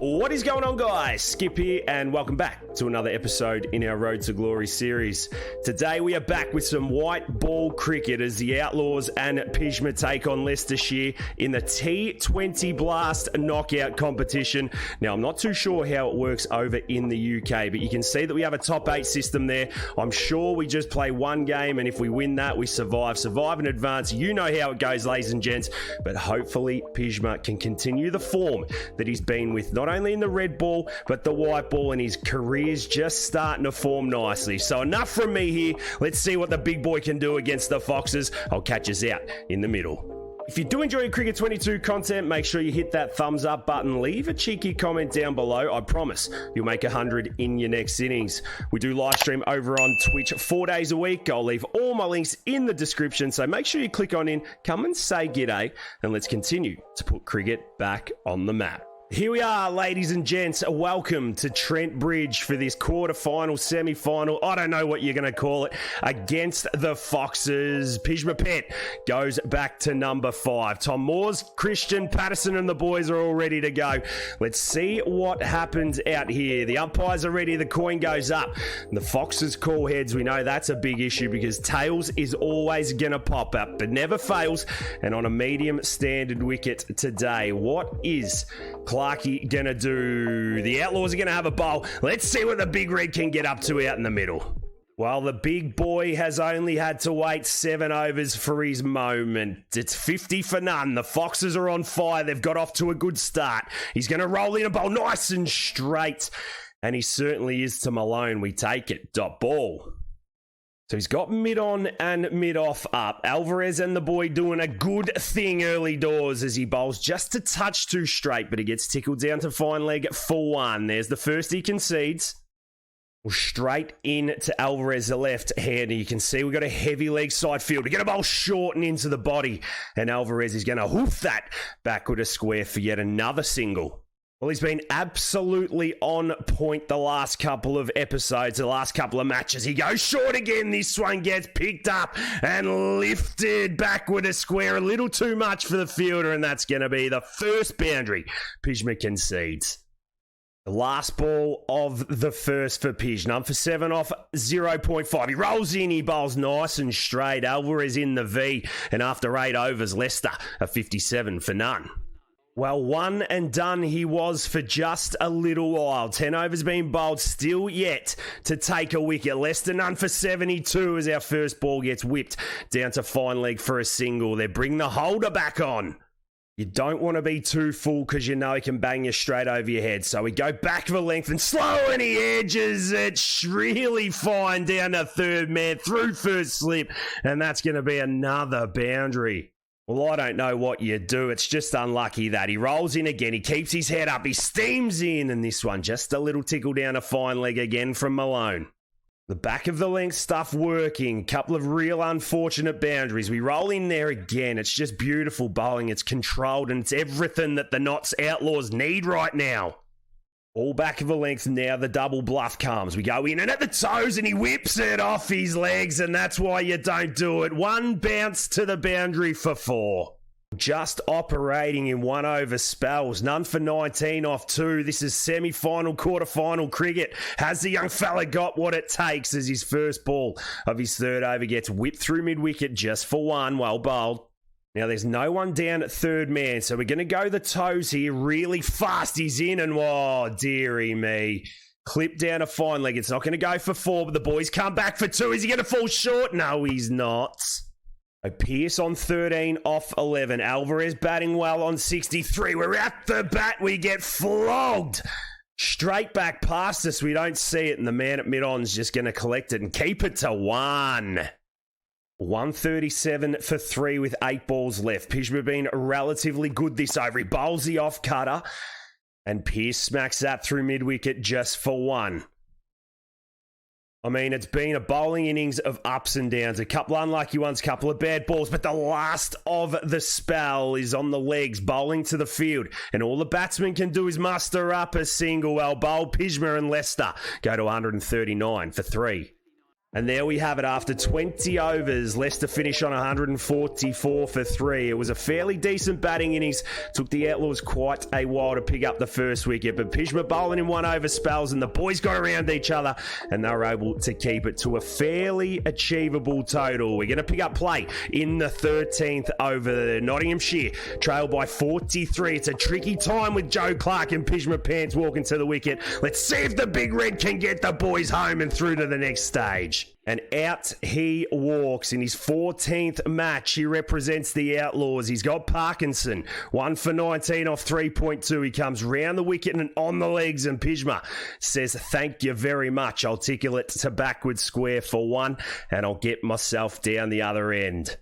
What is going on, guys? Skip here, and welcome back to another episode in our Road to Glory series. Today we are back with some white ball cricket as the Outlaws and Pjizma take on Leicestershire in the T20 Blast knockout competition. Now, I'm not too sure how it works over in the UK, but you can see that we have a top 8 system there. I'm sure we just play one game, and if we win that, we survive and advance. You know how it goes, ladies and gents, but hopefully Pjizma can continue the form that he's been with, not only in the red ball, but the white ball, and his career's just starting to form nicely. So enough from me here. Let's see what the big boy can do against the Foxes. I'll catch us out in the middle. If you do enjoy Cricket 22 content, make sure you hit that thumbs up button. Leave a cheeky comment down below. I promise you'll make 100 in your next innings. We do live stream over on Twitch 4 days a week. I'll leave all my links in the description, so make sure you click on in, come and say g'day, and let's continue to put cricket back on the map. Here we are, ladies and gents. Welcome to Trent Bridge for this quarter-final, semi-final, I don't know what you're going to call it, against the Foxes. Pjizma Pant goes back to number 5. Tom Moores, Christian, Patterson and the boys are all ready to go. Let's see what happens out here. The umpires are ready. The coin goes up. The Foxes call heads. We know that's a big issue because tails is always going to pop up. It never fails. And on a medium standard wicket today, what is Clarkey gonna do? The Outlaws are gonna have a bowl. Let's see what the big red can get up to out in the middle. Well, the big boy has only had to wait 7 overs for his moment. It's 50 for none. The Foxes are on fire. They've got off to a good start. He's gonna roll in a bowl nice and straight, and he certainly is to Malone. We take it. Dot ball. So he's got mid-on and mid-off up. Alvarez and the boy doing a good thing early doors as he bowls just a touch too straight, but he gets tickled down to fine leg for 1. There's the first he concedes. Well, straight in to Alvarez, the left-hander. You can see we've got a heavy leg side field. We're going to bowl short and into the body, and Alvarez is going to hoof that backward a square for yet another single. Well, he's been absolutely on point the last couple of episodes, the last couple of matches. He goes short again. This one gets picked up and lifted backward a square. A little too much for the fielder, and that's going to be the first boundary Pjizma concedes. The last ball of the first for Pij. None for 7 off 0.5. He rolls in, he bowls nice and straight. Alvarez in the V, and after 8 overs, Leicester a 57 for none. Well, one and done he was for just a little while. 10 overs being bowled, still yet to take a wicket. Leicester none for 72 as our first ball gets whipped down to fine leg for a single. They bring the holder back on. You don't want to be too full because you know he can bang you straight over your head. So we go back for length and slow, and he edges it really fine down to third man through first slip. And that's going to be another boundary. Well, I don't know what you do. It's just unlucky that he rolls in again. He keeps his head up. He steams in. And this one, just a little tickle down a fine leg again from Malone. The back of the length stuff working. Couple of real unfortunate boundaries. We roll in there again. It's just beautiful bowling. It's controlled, and it's everything that the Knots Outlaws need right now. All back of the length now, the double bluff comes. We go in and at the toes, and he whips it off his legs, and that's why you don't do it. 1 bounce to the boundary for 4. Just operating in 1 over spells. None for 19 off 2. This is semi-final, quarter-final cricket. Has the young fella got what it takes as his first ball of his 3rd over gets whipped through mid-wicket just for 1. Well bowled. Now, there's no one down at third man, so we're going to go the toes here really fast. He's in, and oh, dearie me. Clip down a fine leg. It's not going to go for 4, but the boys come back for 2. Is he going to fall short? No, he's not. Pierce on 13 off 11. Alvarez batting well on 63. We're at the bat. We get flogged. Straight back past us. We don't see it, and the man at mid-on's just going to collect it and keep it to 1. 137 for 3 with 8 balls left. Pjizma been relatively good this over. He bowls the off cutter, and Pierce smacks that through mid-wicket just for 1. I mean, it's been a bowling innings of ups and downs. A couple unlucky ones, couple of bad balls, but the last of the spell is on the legs, bowling to the field. And all the batsmen can do is muster up a single. Well bowled. Pjizma and Leicester go to 139 for 3. And there we have it. After 20 overs, Leicester finished on 144 for 3. It was a fairly decent batting innings. Took the Outlaws quite a while to pick up the first wicket, but Pjizma bowling in 1 over spells, and the boys got around each other, and they were able to keep it to a fairly achievable total. We're going to pick up play in the 13th over. Nottinghamshire trailed by 43. It's a tricky time with Joe Clark and Pjizma Pants walking to the wicket. Let's see if the Big Red can get the boys home and through to the next stage. And out he walks in his 14th match. He represents the Outlaws. He's got Parkinson. 1 for 19 off 3.2. He comes round the wicket and on the legs, and Pjizma says, thank you very much. I'll tickle it to backward square for 1, and I'll get myself down the other end.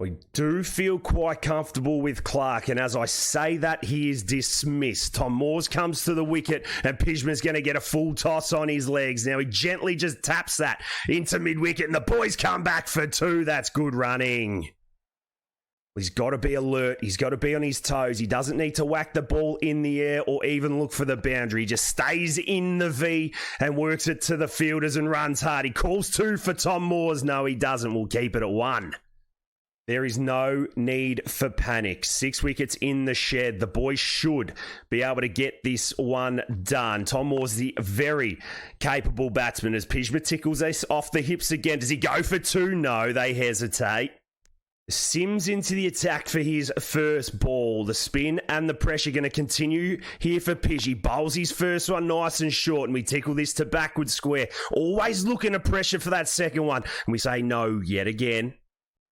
We do feel quite comfortable with Clark, and as I say that, he is dismissed. Tom Moores comes to the wicket, and Pjizma's going to get a full toss on his legs. Now he gently just taps that into mid-wicket, and the boys come back for 2. That's good running. He's got to be alert. He's got to be on his toes. He doesn't need to whack the ball in the air or even look for the boundary. He just stays in the V and works it to the fielders and runs hard. He calls 2 for Tom Moores. No, he doesn't. We'll keep it at 1. There is no need for panic. 6 wickets in the shed. The boys should be able to get this one done. Tom Moore's the very capable batsman as Pjizma tickles us off the hips again. Does he go for 2? No, they hesitate. Sims into the attack for his first ball. The spin and the pressure going to continue here for Pidge. He bowls his first one nice and short, and we tickle this to backward square. Always looking to pressure for that second one. And we say no yet again.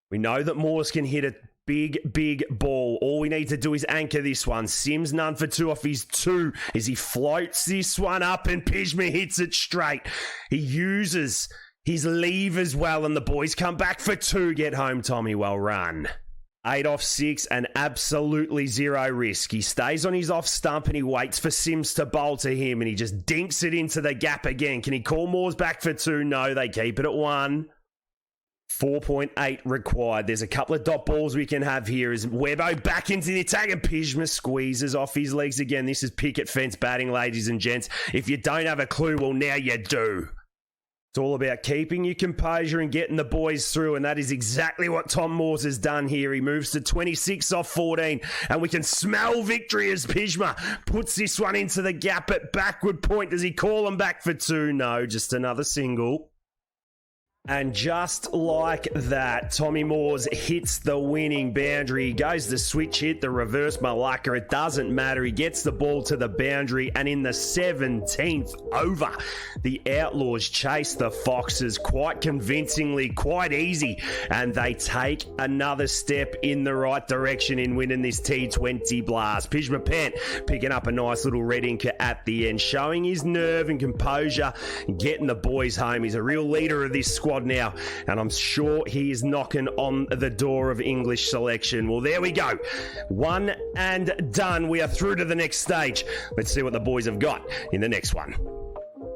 We know that Moores can hit a big ball. All we need to do is anchor this one. Sims none for 2 off his 2 as he floats this one up, and Pjizma hits it straight. He uses his leave as well, and the boys come back for 2. Get home, Tommy. Well run. 8 off 6 and absolutely 0 risk. He stays on his off stump and he waits for Sims to bowl to him, and he just dinks it into the gap again. Can he call Moores back for 2? No, they keep it at 1. 4.8 required. There's a couple of dot balls we can have here as Webbo back into the attack, and Pjizma squeezes off his legs again. This is picket fence batting, ladies and gents. If you don't have a clue, well, now you do. It's all about keeping your composure and getting the boys through, and that is exactly what Tom Moores has done here. He moves to 26 off 14, and we can smell victory as Pjizma puts this one into the gap at backward point. Does he call him back for 2? No, just another single. And just like that, Tommy Moores hits the winning boundary. He goes the switch hit, the reverse malacca. It doesn't matter. He gets the ball to the boundary. And in the 17th over, the Outlaws chase the Foxes quite convincingly, quite easy. And they take another step in the right direction in winning this T20 Blast. Pjizma Pant picking up a nice little red inker at the end, showing his nerve and composure and getting the boys home. He's a real leader of this squad now, and I'm sure he is knocking on the door of English selection. Well, there we go. 1 and done. We are through to the next stage. Let's see what the boys have got in the next one.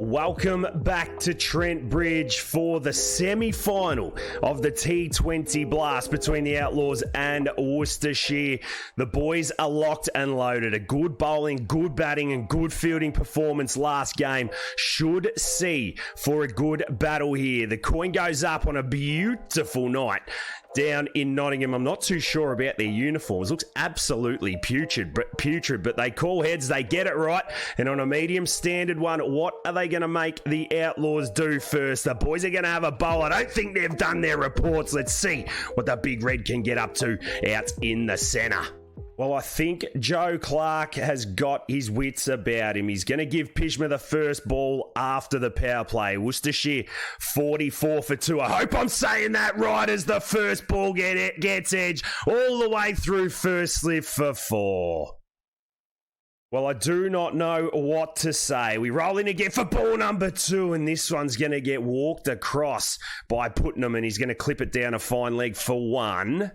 Welcome back to Trent Bridge for the semi-final of the T20 Blast between the Outlaws and Worcestershire. The boys are locked and loaded. A good bowling, good batting and good fielding performance last game should see for a good battle here. The coin goes up on a beautiful night down in Nottingham. I'm not too sure about their uniforms. Looks absolutely putrid, but they call heads, they get it right. And on a medium standard one, what are they going to make the Outlaws do first? The boys are going to have a bowl. I don't think they've done their reports. Let's see what the Big Red can get up to out in the centre. Well, I think Joe Clark has got his wits about him. He's going to give Pjizma the first ball after the power play. Worcestershire 44 for 2. I hope I'm saying that right as the first ball gets edge all the way through first slip for 4. Well, I do not know what to say. We roll in again for ball number 2, and this one's going to get walked across by Putnam, and he's going to clip it down a fine leg for 1.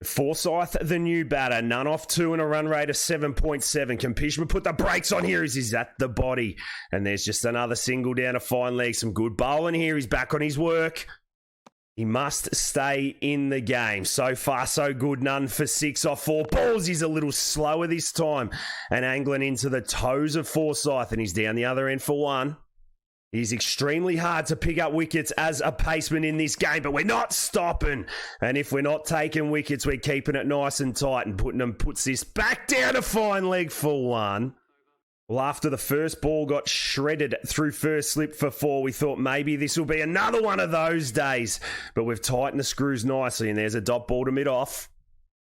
Forsyth, the new batter, none off 2 and a run rate of 7.7. Can Pjizma put the brakes on here? He's at the body. And there's just another single down a fine leg. Some good bowling here. He's back on his work. He must stay in the game. So far, so good. None for 6 off 4 balls. He's a little slower this time. And angling into the toes of Forsyth. And he's down the other end for 1. He's extremely hard to pick up wickets as a paceman in this game, but we're not stopping. And if we're not taking wickets, we're keeping it nice and tight, and Putnam puts this back down a fine leg for 1. Well, after the first ball got shredded through first slip for 4, we thought maybe this will be another one of those days. But we've tightened the screws nicely, and there's a dot ball to mid-off.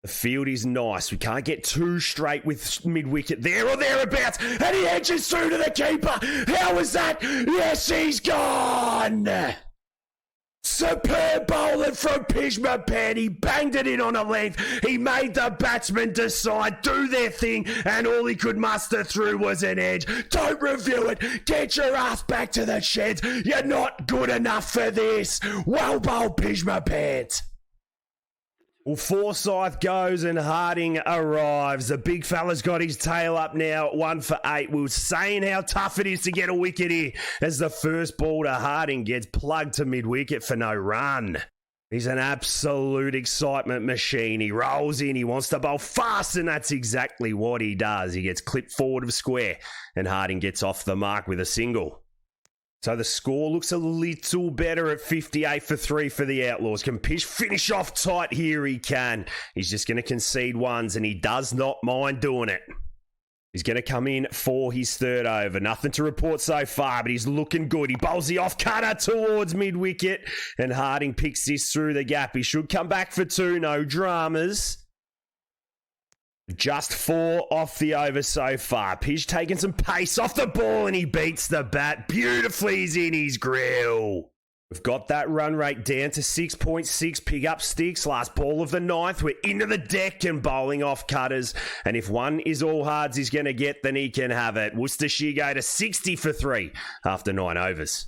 The field is nice. We can't get too straight with mid-wicket there or thereabouts. And he edges through to the keeper. How was that? Yes, he's gone. Superb bowling from Pjizma Pant. He banged it in on a length. He made the batsmen decide, do their thing, and all he could muster through was an edge. Don't review it. Get your ass back to the sheds. You're not good enough for this. Well bowled, Pjizma Pant. Well, Forsyth goes and Harding arrives. The big fella's got his tail up now, 1 for 8. We were saying how tough it is to get a wicket here as the first ball to Harding gets plugged to mid-wicket for no run. He's an absolute excitement machine. He rolls in, he wants to bowl fast, and that's exactly what he does. He gets clipped forward of square, and Harding gets off the mark with a single. So the score looks a little better at 58 for 3 for the Outlaws. Can Pish finish off tight here? He can. He's just going to concede ones, and he does not mind doing it. He's going to come in for his third over. Nothing to report so far, but he's looking good. He bowls the off-cutter towards mid-wicket, and Harding picks this through the gap. He should come back for 2. No dramas. Just 4 off the over so far. Pidge taking some pace off the ball, and he beats the bat beautifully. He's in his grill. We've got that run rate down to 6.6. Pick up sticks. Last ball of the 9th. We're into the deck and bowling off cutters. And if one is all hards he's going to get, then he can have it. Worcestershire go to 60 for 3 after 9 overs.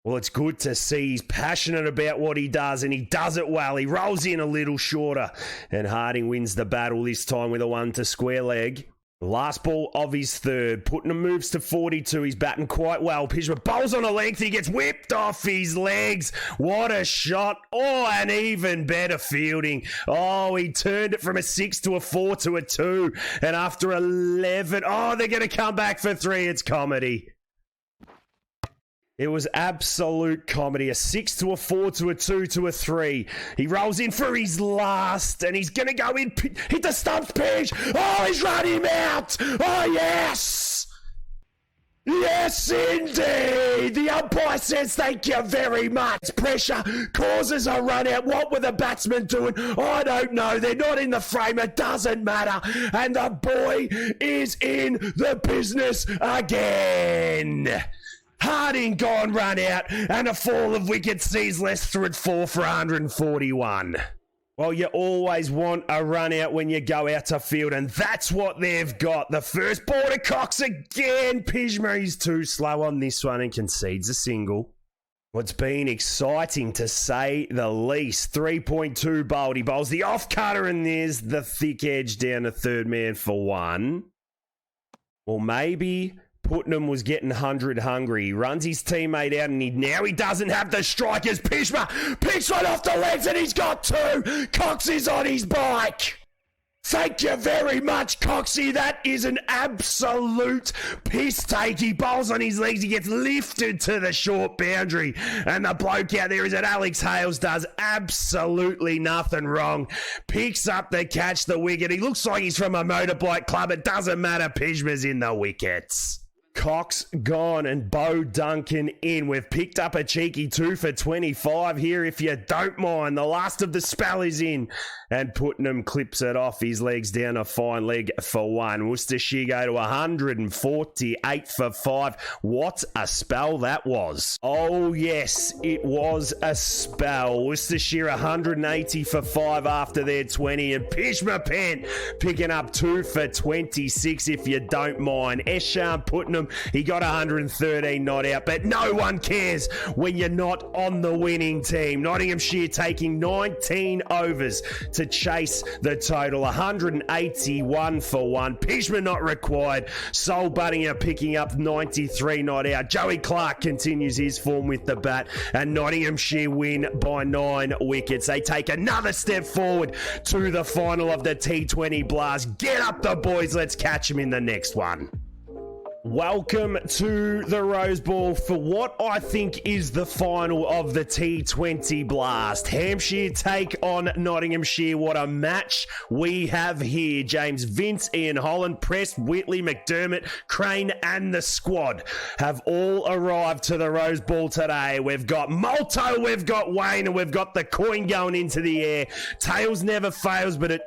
Well, it's good to see he's passionate about what he does, and he does it well. He rolls in a little shorter, and Harding wins the battle this time with a 1 to square leg. The last ball of his third. Putnam moves to 42. He's batting quite well. Pjizma bowls on a length. He gets whipped off his legs. What a shot. Oh, and even better fielding. Oh, he turned it from a 6 to a 4 to a 2. And after 11, oh, they're going to come back for 3. It's comedy. It was absolute comedy. A 6 to a 4 to a 2 to a 3. He rolls in for his last, and he's going to go in, hit the stumps, Pidge. Oh, he's run him out. Oh, yes. Yes, indeed. The umpire says thank you very much. Pressure causes a run out. What were the batsmen doing? I don't know. They're not in the frame. It doesn't matter. And the boy is in the business again. Harding gone run out, and a fall of wickets sees Leicester at 4 for 141. Well, you always want a run out when you go out to field, and that's what they've got. The first ball to Cox again. Pjizma is too slow on this one and concedes a single. What's been exciting to say the least. 3.2 bowled. He bowls the off-cutter, and there's the thick edge down to third man for 1. Well, maybe Putnam was getting 100 hungry. He runs his teammate out, and now he doesn't have the strikers. Pjizma picks one off the legs, and he's got 2. Cox is on his bike. Thank you very much, Coxie. That is an absolute piss take. He bowls on his legs. He gets lifted to the short boundary. And the bloke out there is that Alex Hales does absolutely nothing wrong. Picks up the catch, the wicket. He looks like he's from a motorbike club. It doesn't matter. Pjizma's in the wickets. Cox gone and Bo Duncan in. We've picked up a cheeky 2 for 25 here, if you don't mind. The last of the spell is in, and Putnam clips it off. His legs down a fine leg for 1. Worcestershire go to 148 for 5. What a spell that was. Oh, yes, it was a spell. Worcestershire 180 for 5 after their 20, and Pjizma Pant picking up 2 for 26, if you don't mind. Esham Putnam, he got 113 not out, but no one cares when you're not on the winning team. Nottinghamshire taking 19 overs to chase the total. 181 for 1. Pjizma not required. Sol Buttinger picking up 93 not out. Joey Clark continues his form with the bat, and Nottinghamshire win by 9 wickets. They take another step forward to the final of the T20 Blast. Get up the boys. Let's catch them in the next one. Welcome to the Rose Bowl for what I think is the final of the T20 Blast. Hampshire take on Nottinghamshire. What a match we have here. James Vince, Ian Holland, Prest, Whitley, McDermott, Crane and the squad have all arrived to the Rose Bowl today. We've got Molto, we've got Wayne, and we've got the coin going into the air. Tails never fails, but it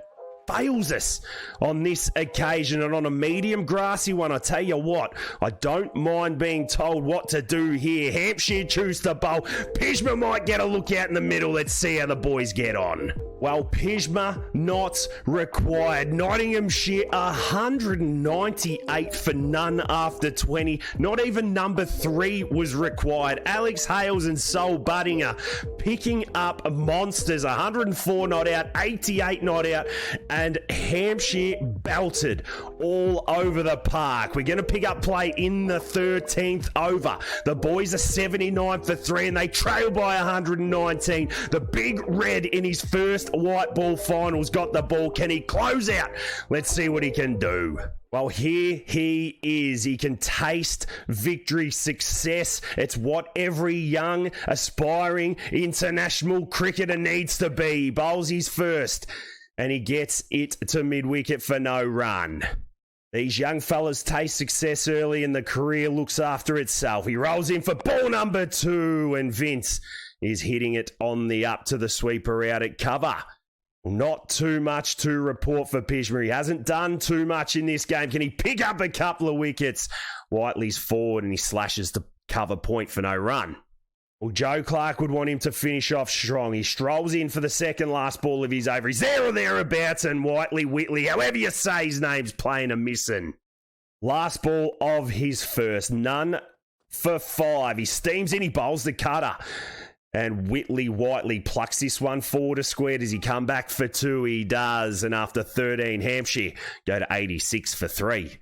fails us on this occasion, and on a medium grassy one. I tell you what, I don't mind being told what to do here. Hampshire choose to bowl. Pjizma might get a look out in the middle. Let's see how the boys get on. Well, Pjizma not required. Nottinghamshire 198 for none after 20. Not even number 3 was required. Alex Hales and Sol Buddinger picking up monsters. 104 not out, 88 not out, and Hampshire belted all over the park. We're going to pick up play in the 13th over. The boys are 79 for 3 and they trail by 119. The big red in his first white ball finals got the ball. Can he close out? Let's see what he can do. Well, here he is. He can taste victory, success. It's what every young, aspiring international cricketer needs to be. He bowls his first, and he gets it to mid-wicket for no run. These young fellas taste success early, and the career looks after itself. He rolls in for ball number 2, and Vince is hitting it on the up to the sweeper out at cover. Not too much to report for Pjizma. He hasn't done too much in this game. Can he pick up a couple of wickets? Whiteley's forward and he slashes the cover point for no run. Well, Joe Clark would want him to finish off strong. He strolls in for the second last ball of his over. He's there or thereabouts, and Whitley, however you say his name's playing a missing. Last ball of his first. None for 5. He steams in, he bowls the cutter. And Whitley plucks this one forward a square. Does he come back for 2? He does. And after 13, Hampshire go to 86 for 3.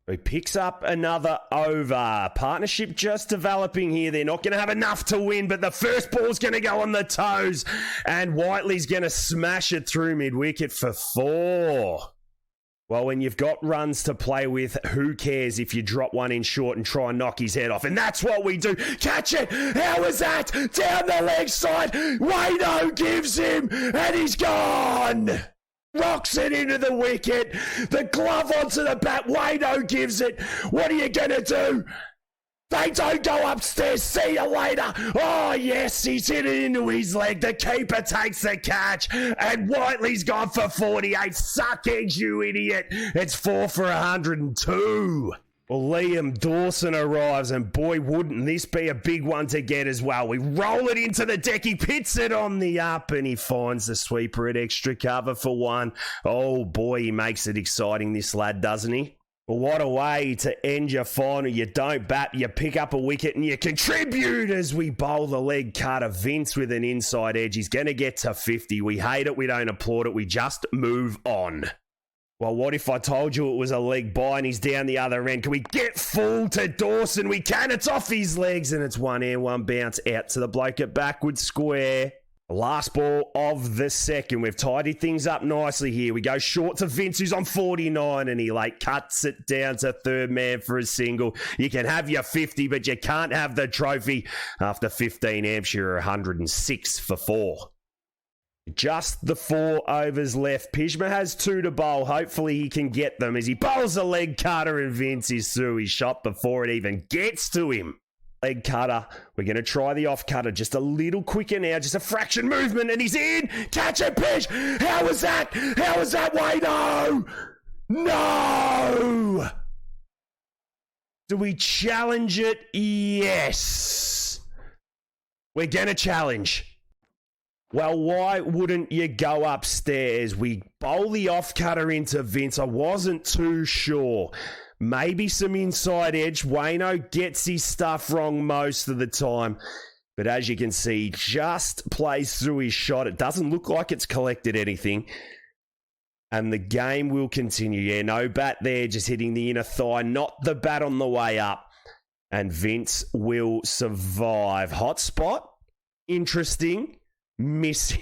He picks up another over. Partnership just developing here. They're not going to have enough to win, but the first ball's going to go on the toes. And Whiteley's going to smash it through mid-wicket for 4. Well, when you've got runs to play with, who cares if you drop one in short and try and knock his head off? And that's what we do. Catch it! How was that? Down the leg side. Wayno gives him, and he's gone! Rocks it into the wicket. The glove onto the bat. Wayno gives it. What are you going to do? They don't go upstairs. See you later. Oh, yes, he's hit it into his leg. The keeper takes the catch, and Whiteley's gone for 48. Suck eggs, you idiot. It's 4 for 102. Well, Liam Dawson arrives, and boy, wouldn't this be a big one to get as well. We roll it into the deck. He pits it on the up, and he finds the sweeper at extra cover for 1. Oh, boy, he makes it exciting, this lad, doesn't he? Well, what a way to end your final. You don't bat, you pick up a wicket, and you contribute as we bowl the leg cutter. Vince with an inside edge. He's going to get to 50. We hate it. We don't applaud it. We just move on. Well, what if I told you it was a leg by and he's down the other end? Can we get full to Dawson? We can. It's off his legs, and it's 1 air, 1 bounce out to the bloke at backward square. Last ball of the second. We've tidied things up nicely here. We go short to Vince, who's on 49, and he cuts it down to third man for a single. You can have your 50, but you can't have the trophy. After 15, Hampshire 106 for 4. Just the 4 overs left. Pjizma has 2 to bowl. Hopefully he can get them as he bowls a leg cutter, and Vince is through his shot before it even gets to him. Leg cutter. We're going to try the off cutter just a little quicker now. Just a fraction movement, and he's in. Catch it, Pish. How was that? How was that, Wayno? No! Do we challenge it? Yes. We're going to challenge. Well, why wouldn't you go upstairs? We bowl the off cutter into Vince. I wasn't too sure. Maybe some inside edge. Wayno gets his stuff wrong most of the time. But as you can see, just plays through his shot. It doesn't look like it's collected anything. And the game will continue. Yeah, no bat there, just hitting the inner thigh. Not the bat on the way up. And Vince will survive. Hot spot. Interesting. Missing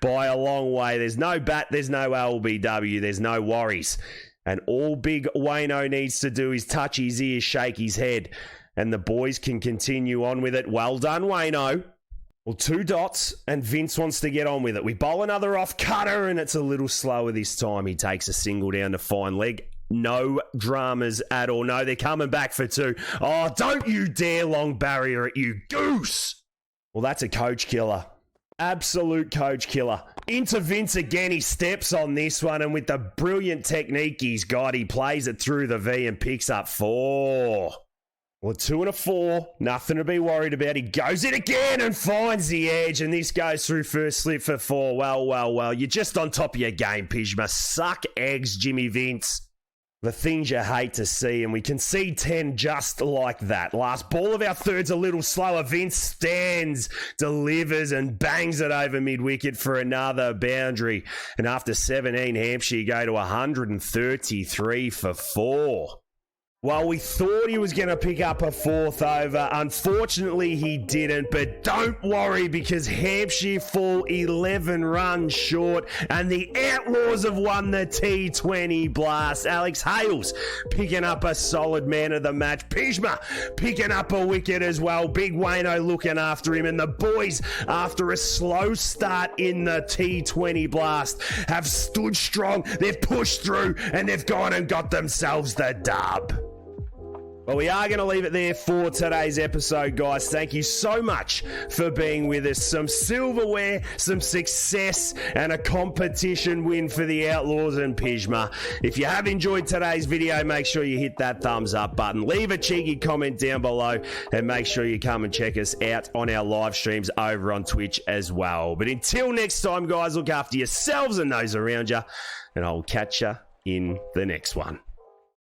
by a long way. There's no bat. There's no LBW. There's no worries. And all big Wayno needs to do is touch his ear, shake his head, and the boys can continue on with it. Well done, Wayno. Well, 2 dots, and Vince wants to get on with it. We bowl another off cutter, and it's a little slower this time. He takes a single down to fine leg. No dramas at all. No, they're coming back for 2. Oh, don't you dare long barrier it, you goose. Well, that's a coach killer. Absolute coach killer. Into Vince again. He steps on this one, and with the brilliant technique he's got, he plays it through the V and picks up 4. Well, 2 and a 4, nothing to be worried about. He goes it again and finds the edge, and this goes through first slip for 4. Well, you're just on top of your game, Pjizma. Suck eggs, Jimmy Vince. The things you hate to see, and we concede 10 just like that. Last ball of our third's a little slower. Vince stands, delivers, and bangs it over mid-wicket for another boundary. And after 17, Hampshire go to 133 for 4. Well, we thought he was going to pick up a 4th over. Unfortunately, he didn't. But don't worry, because Hampshire fall 11 runs short. And the Outlaws have won the T20 Blast. Alex Hales picking up a solid man of the match. Pjizma picking up a wicket as well. Big Wayno looking after him. And the boys, after a slow start in the T20 Blast, have stood strong. They've pushed through, and they've gone and got themselves the dub. Well, we are going to leave it there for today's episode, guys. Thank you so much for being with us. Some silverware, some success, and a competition win for the Outlaws and Pjizma. If you have enjoyed today's video, make sure you hit that thumbs up button. Leave a cheeky comment down below, and make sure you come and check us out on our live streams over on Twitch as well. But until next time, guys, look after yourselves and those around you, and I'll catch you in the next one.